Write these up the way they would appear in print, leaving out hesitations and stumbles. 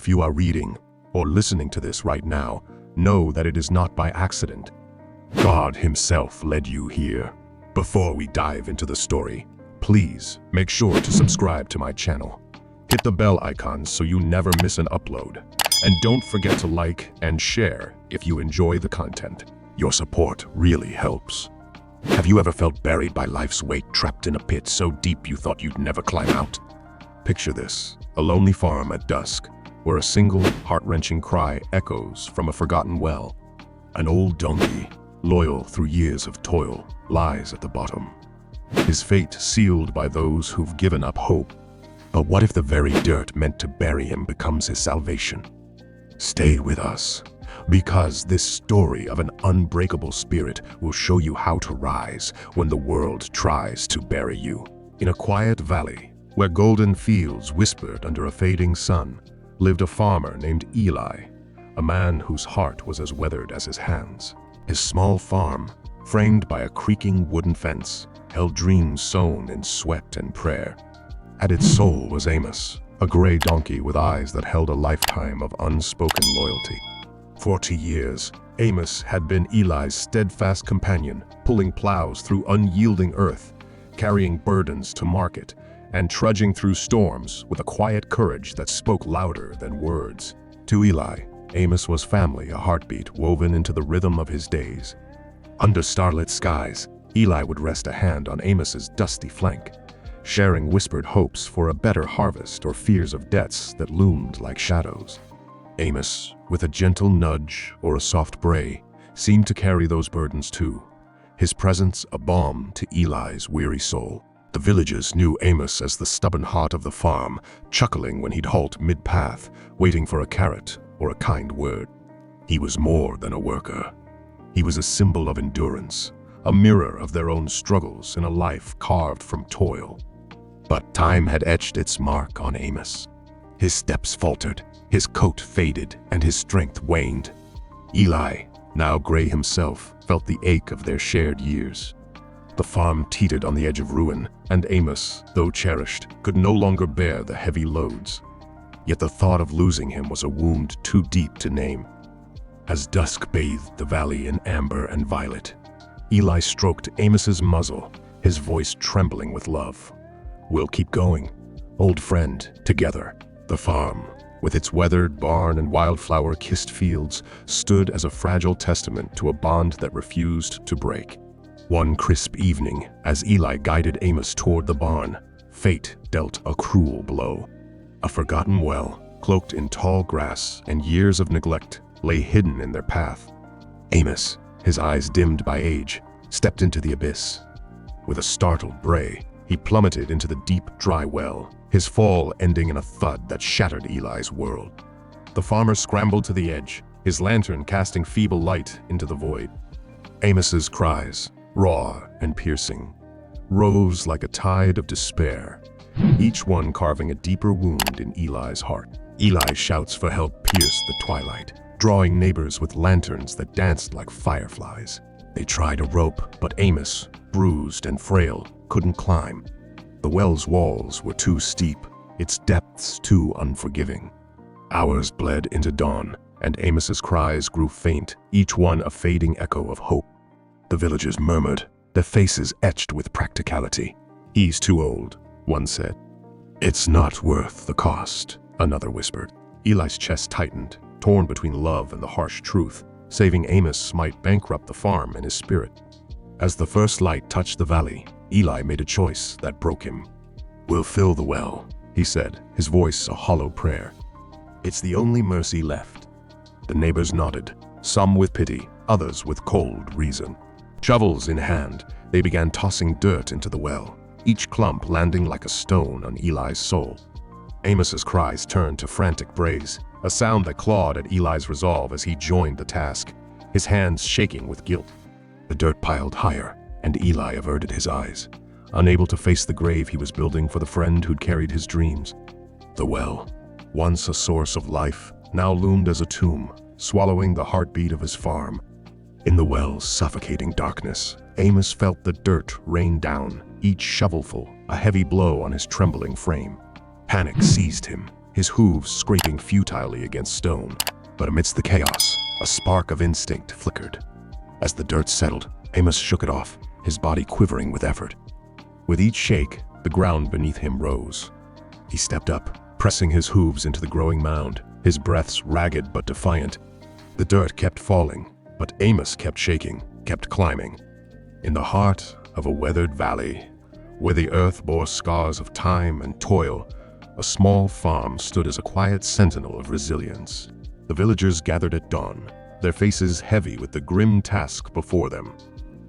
If you are reading or listening to this right now, know that it is not by accident. God himself led you here. Before we dive into the story, please make sure to subscribe to my channel. Hit the bell icon so you never miss an upload. And don't forget to like and share if you enjoy the content. Your support really helps. Have you ever felt buried by life's weight, trapped in a pit so deep you thought you'd never climb out? Picture this, a lonely farm at dusk, where a single heart-wrenching cry echoes from a forgotten well. An old donkey, loyal through years of toil, lies at the bottom. His fate sealed by those who've given up hope. But what if the very dirt meant to bury him becomes his salvation? Stay with us, because this story of an unbreakable spirit will show you how to rise when the world tries to bury you. In a quiet valley, where golden fields whispered under a fading sun, lived a farmer named Eli, a man whose heart was as weathered as his hands. His small farm, framed by a creaking wooden fence, held dreams sown in sweat and prayer. At its soul was Amos, a gray donkey with eyes that held a lifetime of unspoken loyalty. 40 years, Amos had been Eli's steadfast companion, pulling plows through unyielding earth, carrying burdens to market, and trudging through storms with a quiet courage that spoke louder than words. To Eli, Amos was family, a heartbeat woven into the rhythm of his days. Under starlit skies, Eli would rest a hand on Amos's dusty flank, sharing whispered hopes for a better harvest or fears of debts that loomed like shadows. Amos, with a gentle nudge or a soft bray, seemed to carry those burdens too, his presence a balm to Eli's weary soul. The villagers knew Amos as the stubborn heart of the farm, chuckling when he'd halt mid-path, waiting for a carrot or a kind word. He was more than a worker. He was a symbol of endurance, a mirror of their own struggles in a life carved from toil. But time had etched its mark on Amos. His steps faltered, his coat faded, and his strength waned. Eli, now gray himself, felt the ache of their shared years. The farm teetered on the edge of ruin, and Amos, though cherished, could no longer bear the heavy loads. Yet the thought of losing him was a wound too deep to name. As dusk bathed the valley in amber and violet, Eli stroked Amos's muzzle, his voice trembling with love. "We'll keep going, old friend, together." The farm, with its weathered barn and wildflower-kissed fields, stood as a fragile testament to a bond that refused to break. One crisp evening, as Eli guided Amos toward the barn, fate dealt a cruel blow. A forgotten well, cloaked in tall grass and years of neglect, lay hidden in their path. Amos, his eyes dimmed by age, stepped into the abyss. With a startled bray, he plummeted into the deep, dry well, his fall ending in a thud that shattered Eli's world. The farmer scrambled to the edge, his lantern casting feeble light into the void. Amos's cries, raw and piercing, rose like a tide of despair, each one carving a deeper wound in Eli's heart. Eli's shouts for help pierced the twilight, drawing neighbors with lanterns that danced like fireflies. They tried a rope, but Amos, bruised and frail, couldn't climb. The well's walls were too steep, its depths too unforgiving. Hours bled into dawn, and Amos's cries grew faint, each one a fading echo of hope. The villagers murmured, their faces etched with practicality. "He's too old," one said. "It's not worth the cost," another whispered. Eli's chest tightened, torn between love and the harsh truth. Saving Amos might bankrupt the farm and his spirit. As the first light touched the valley, Eli made a choice that broke him. "We'll fill the well," he said, his voice a hollow prayer. "It's the only mercy left." The neighbors nodded, some with pity, others with cold reason. Shovels in hand, they began tossing dirt into the well, each clump landing like a stone on Eli's soul. Amos's cries turned to frantic brays, a sound that clawed at Eli's resolve as he joined the task, his hands shaking with guilt. The dirt piled higher, and Eli averted his eyes, unable to face the grave he was building for the friend who'd carried his dreams. The well, once a source of life, now loomed as a tomb, swallowing the heartbeat of his farm. In the well's suffocating darkness, Amos felt the dirt rain down, each shovelful a heavy blow on his trembling frame. Panic seized him. his hooves scraping futilely against stone. But amidst the chaos, a spark of instinct flickered. As the dirt settled, Amos shook it off, his body quivering with effort. With each shake, the ground beneath him rose. He stepped up, pressing his hooves into the growing mound, his breaths ragged but defiant. The dirt kept falling, but Amos kept shaking, kept climbing. In the heart of a weathered valley, where the earth bore scars of time and toil, a small farm stood as a quiet sentinel of resilience. The villagers gathered at dawn, their faces heavy with the grim task before them.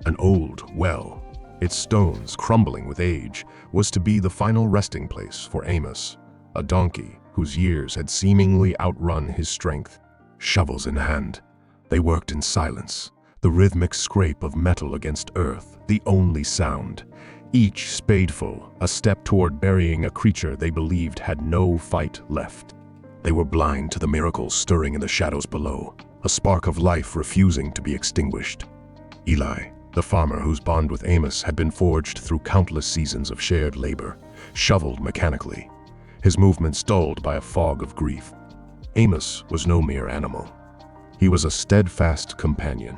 An old well, its stones crumbling with age, was to be the final resting place for Amos, a donkey whose years had seemingly outrun his strength. Shovels in hand, they worked in silence, the rhythmic scrape of metal against earth, the only sound. Each spadeful, a step toward burying a creature they believed had no fight left. They were blind to the miracles stirring in the shadows below, a spark of life refusing to be extinguished. Eli, the farmer whose bond with Amos had been forged through countless seasons of shared labor, shoveled mechanically, his movements dulled by a fog of grief. Amos was no mere animal. He was a steadfast companion,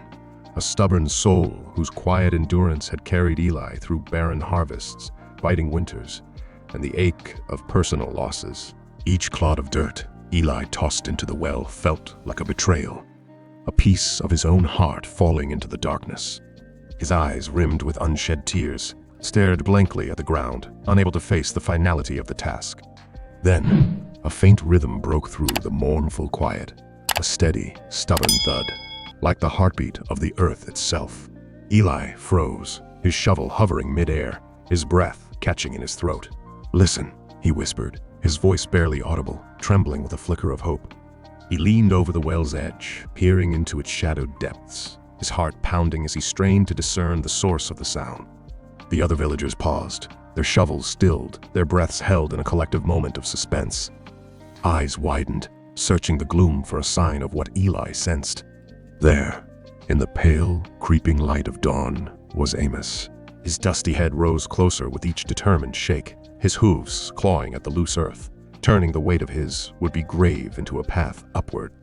a stubborn soul whose quiet endurance had carried Eli through barren harvests, biting winters, and the ache of personal losses. Each clod of dirt Eli tossed into the well felt like a betrayal, a piece of his own heart falling into the darkness. His eyes, rimmed with unshed tears, stared blankly at the ground, unable to face the finality of the task. Then, a faint rhythm broke through the mournful quiet, a steady, stubborn thud, like the heartbeat of the earth itself. Eli froze, his shovel hovering midair, his breath catching in his throat. "Listen," he whispered, his voice barely audible, trembling with a flicker of hope. He leaned over the well's edge, peering into its shadowed depths, his heart pounding as he strained to discern the source of the sound. The other villagers paused, their shovels stilled, their breaths held in a collective moment of suspense. Eyes widened, searching the gloom for a sign of what Eli sensed. There, in the pale, creeping light of dawn, was Amos. His dusty head rose closer with each determined shake, his hooves clawing at the loose earth, turning the weight of his would-be grave into a path upward.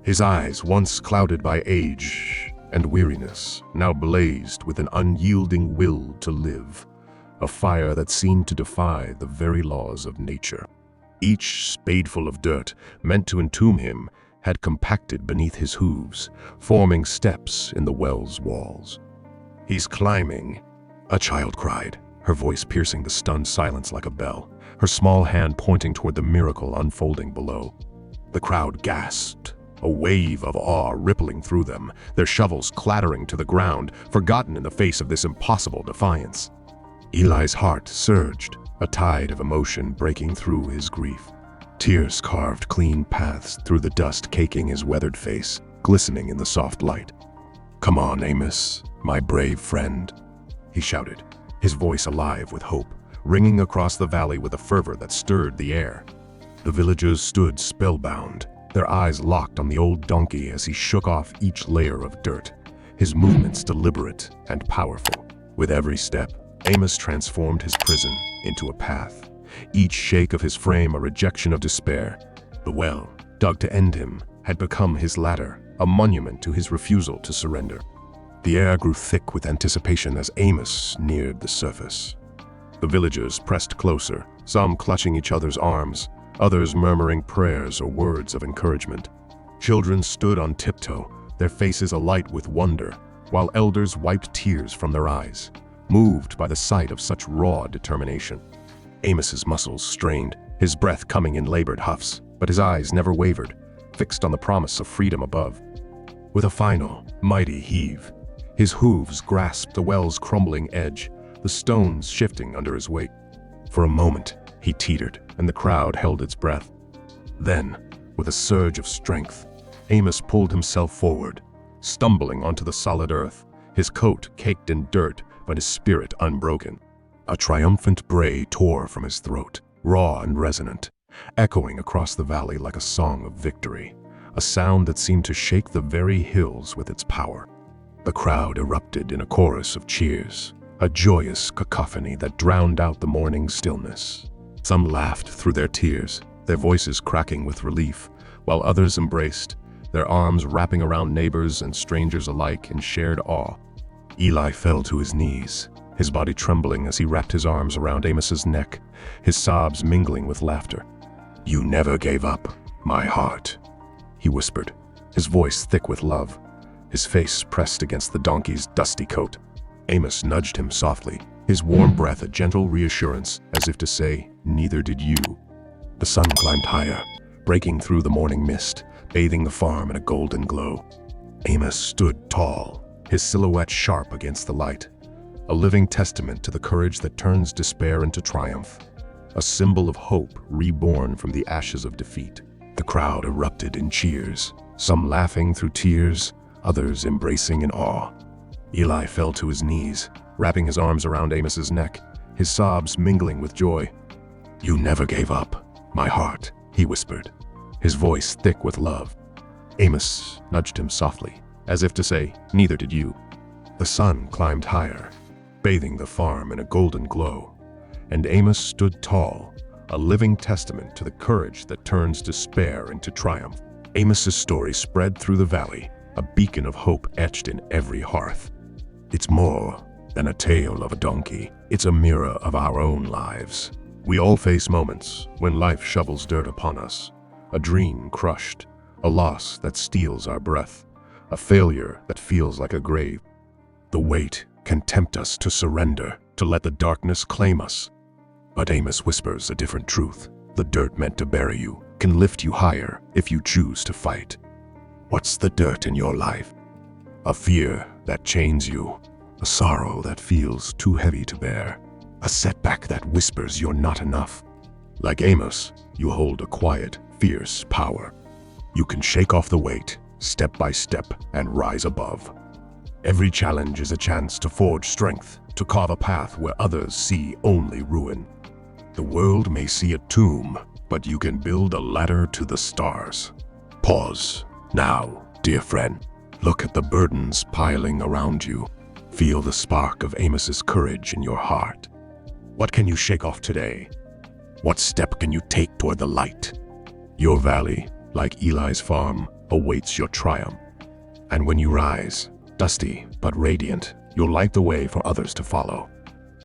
His eyes, once clouded by age and weariness, now blazed with an unyielding will to live, a fire that seemed to defy the very laws of nature. Each spadeful of dirt, meant to entomb him, had compacted beneath his hooves, forming steps in the well's walls. "He's climbing," a child cried, her voice piercing the stunned silence like a bell, her small hand pointing toward the miracle unfolding below. The crowd gasped, a wave of awe rippling through them, their shovels clattering to the ground, forgotten in the face of this impossible defiance. Eli's heart surged, a tide of emotion breaking through his grief. Tears carved clean paths through the dust caking his weathered face, glistening in the soft light. "Come on, Amos, my brave friend," he shouted, his voice alive with hope, ringing across the valley with a fervor that stirred the air. The villagers stood spellbound, their eyes locked on the old donkey as he shook off each layer of dirt, his movements deliberate and powerful. With every step, Amos transformed his prison into a path, each shake of his frame a rejection of despair. The well, dug to end him, had become his ladder, a monument to his refusal to surrender. The air grew thick with anticipation as Amos neared the surface. The villagers pressed closer, some clutching each other's arms, others murmuring prayers or words of encouragement. Children stood on tiptoe, their faces alight with wonder, while elders wiped tears from their eyes, moved by the sight of such raw determination. Amos's muscles strained, his breath coming in labored huffs, but his eyes never wavered, fixed on the promise of freedom above. With a final, mighty heave, his hooves grasped the well's crumbling edge, the stones shifting under his weight. For a moment, he teetered, and the crowd held its breath. Then, with a surge of strength, Amos pulled himself forward, stumbling onto the solid earth, his coat caked in dirt, but his spirit unbroken. A triumphant bray tore from his throat, raw and resonant, echoing across the valley like a song of victory, a sound that seemed to shake the very hills with its power. The crowd erupted in a chorus of cheers, a joyous cacophony that drowned out the morning stillness. Some laughed through their tears, their voices cracking with relief, while others embraced, their arms wrapping around neighbors and strangers alike in shared awe. Eli fell to his knees, his body trembling as he wrapped his arms around Amos's neck, his sobs mingling with laughter. "You never gave up, my heart," he whispered, his voice thick with love, his face pressed against the donkey's dusty coat. Amos nudged him softly, his warm breath a gentle reassurance, as if to say, "Neither did you." The sun climbed higher, breaking through the morning mist, bathing the farm in a golden glow. Amos stood tall, his silhouette sharp against the light, a living testament to the courage that turns despair into triumph, a symbol of hope reborn from the ashes of defeat. The crowd erupted in cheers, some laughing through tears, others embracing in awe. Eli fell to his knees, wrapping his arms around Amos's neck, his sobs mingling with joy. "You never gave up, my heart," he whispered, his voice thick with love. Amos nudged him softly, as if to say, "Neither did you." The sun climbed higher, bathing the farm in a golden glow, and Amos stood tall, a living testament to the courage that turns despair into triumph. Amos's story spread through the valley, a beacon of hope etched in every hearth. It's more than a tale of a donkey. It's a mirror of our own lives. We all face moments when life shovels dirt upon us, a dream crushed, a loss that steals our breath, a failure that feels like a grave. The weight can tempt us to surrender, to let the darkness claim us. But Amos whispers a different truth. The dirt meant to bury you can lift you higher if you choose to fight. What's the dirt in your life? A fear that chains you, a sorrow that feels too heavy to bear, a setback that whispers you're not enough. Like Amos, you hold a quiet, fierce power. You can shake off the weight, step by step, and rise above. Every challenge is a chance to forge strength, to carve a path where others see only ruin. The world may see a tomb, but you can build a ladder to the stars. Pause. Now, dear friend, look at the burdens piling around you. Feel the spark of Amos's courage in your heart. What can you shake off today? What step can you take toward the light? Your valley, like Eli's farm, awaits your triumph. And when you rise, dusty but radiant, you'll light the way for others to follow.